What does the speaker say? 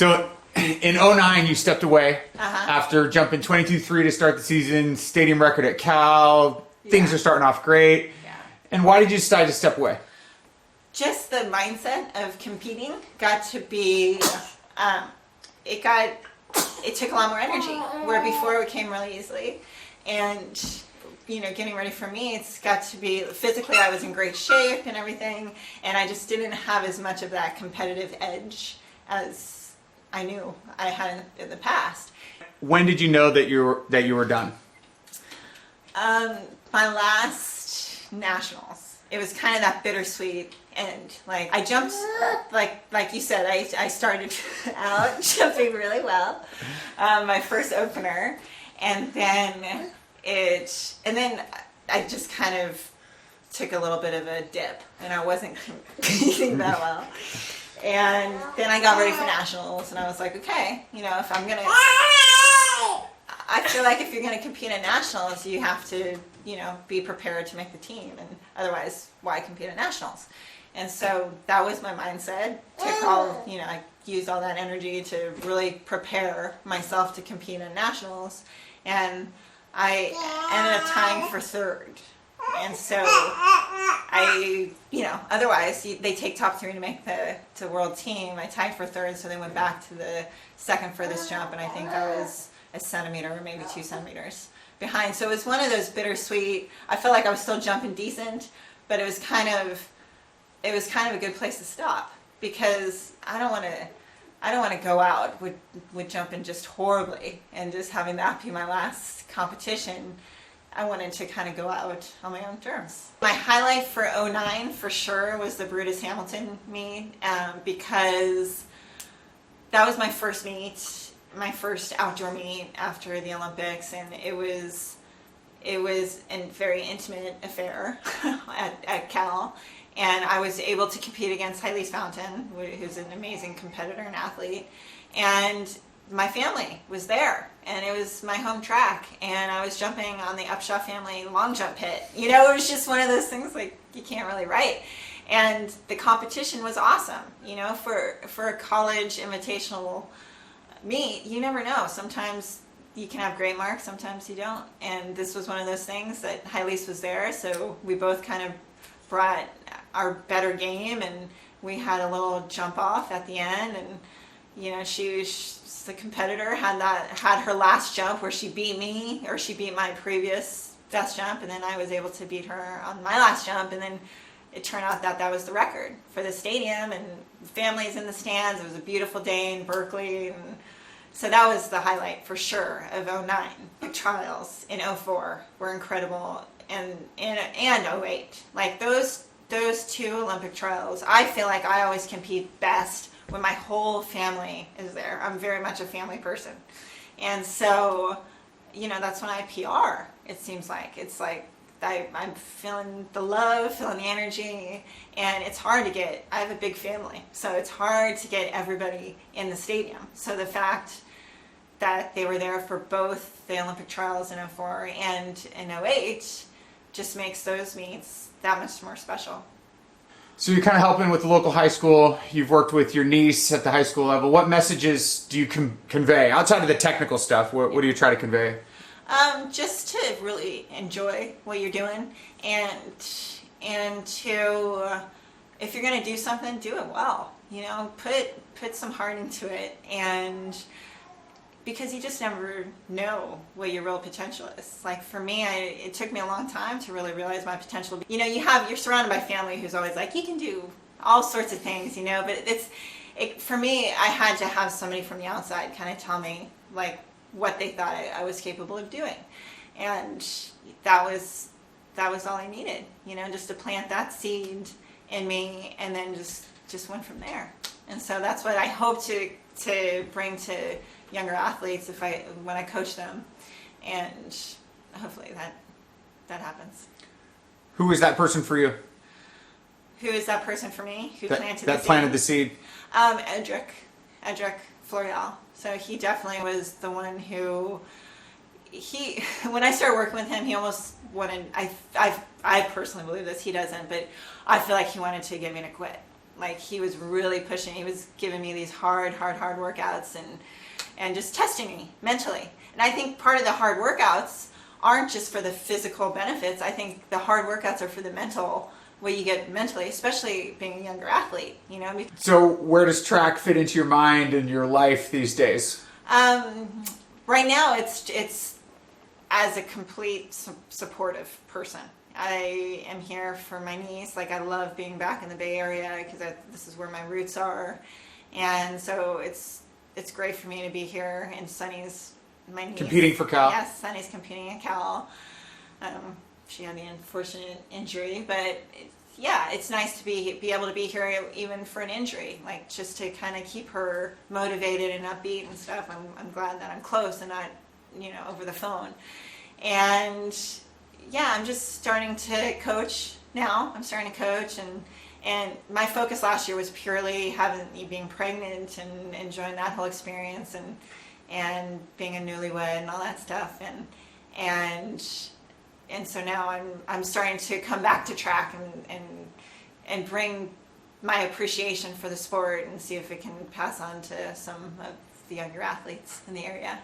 So in '09, you stepped away after jumping 22.3 to start the season, stadium record at Cal. Things are starting off great. Yeah. And why did you decide to step away? Just the mindset of competing got to be, it took a lot more energy, where before it came really easily. And, you know, getting ready for me, it's got to be, physically I was in great shape and everything, and I just didn't have as much of that competitive edge as I knew I had in the past. When did you know that you were done? My last nationals, it was kind of that bittersweet end. Like I jumped, like you said, I started out jumping really well, my first opener, and then I just kind of took a little bit of a dip, and I wasn't competing that well. And then I got ready for nationals, and I was like, okay, you know, I feel like if you're going to compete at nationals, you have to, you know, be prepared to make the team, and otherwise, why compete at nationals? And so that was my mindset. I used all that energy to really prepare myself to compete at nationals, and I ended up tying for third. And so otherwise they take top 3 to make the world team. I tied for third, so they went back to the second furthest jump, and I think I was a centimeter or maybe 2 centimeters behind. So it was one of those bittersweet. I felt like I was still jumping decent, but it was kind of a good place to stop, because I don't want to go out with jumping just horribly and just having that be my last competition. I wanted to kind of go out on my own terms. My highlight for '09 for sure was the Brutus Hamilton meet, because that was my first meet, my first outdoor meet after the Olympics, and it was a very intimate affair at Cal, and I was able to compete against Olys Fountain, who's an amazing competitor and athlete, and my family was there, and it was my home track, and I was jumping on the Upshaw family long jump pit. You know, it was just one of those things like you can't really write. And the competition was awesome. You know, for a college invitational meet, you never know. Sometimes you can have great marks, sometimes you don't. And this was one of those things that Olys was there, so we both kind of brought our better game, and we had a little jump off at the end, and you know, the competitor had her last jump where she beat me, or she beat my previous best jump, and then I was able to beat her on my last jump, and then it turned out that was the record for the stadium, and families in the stands. It was a beautiful day in Berkeley, and so that was the highlight for sure of '09. The trials in '04 were incredible, and '08. Like those 2 Olympic trials, I feel like I always compete best when my whole family is there. I'm very much a family person. And so, you know, that's when I PR, it seems like. It's like I'm feeling the love, feeling the energy, and it's hard to get, I have a big family, so it's hard to get everybody in the stadium. So the fact that they were there for both the Olympic trials in '04 and in '08 just makes those meets that much more special. So you're kind of helping with the local high school. You've worked with your niece at the high school level. What messages do you convey outside of the technical stuff? What do you try to convey? Just to really enjoy what you're doing, and to if you're going to do something, do it well. You know, put some heart into it, and because you just never know what your real potential is. Like for me, it took me a long time to really realize my potential. You know, you're surrounded by family who's always like, you can do all sorts of things, you know, but for me, I had to have somebody from the outside kind of tell me like what they thought I was capable of doing. And that was all I needed, you know, just to plant that seed in me, and then just went from there. And so that's what I hope to bring to younger athletes when I coach them, and hopefully that happens. Who is that person for you? Who is that person for me? Who planted the seed? Edric Floreal. So he definitely was the one who when I started working with him, he almost wanted. I personally believe this. He doesn't, but I feel like he wanted to get me to quit. Like he was really pushing. He was giving me these hard workouts and just testing me mentally. And I think part of the hard workouts aren't just for the physical benefits. I think the hard workouts are for the mental, what you get mentally, especially being a younger athlete, you know. So where does track fit into your mind and your life these days? Right now, it's as a complete supportive person. I am here for my niece. Like, I love being back in the Bay Area because this is where my roots are, and so it's great for me to be here. And Sunny's my niece. Competing for Cal. Yes, Sunny's competing at Cal. She had the unfortunate injury, but yeah, it's nice to be able to be here even for an injury, like just to kind of keep her motivated and upbeat and stuff. I'm glad that I'm close and not, you know, over the phone. And yeah, I'm just starting to coach now. I'm starting to coach, and my focus last year was purely being pregnant and enjoying that whole experience and being a newlywed and all that stuff, and so now I'm starting to come back to track and bring my appreciation for the sport and see if it can pass on to some of the younger athletes in the area.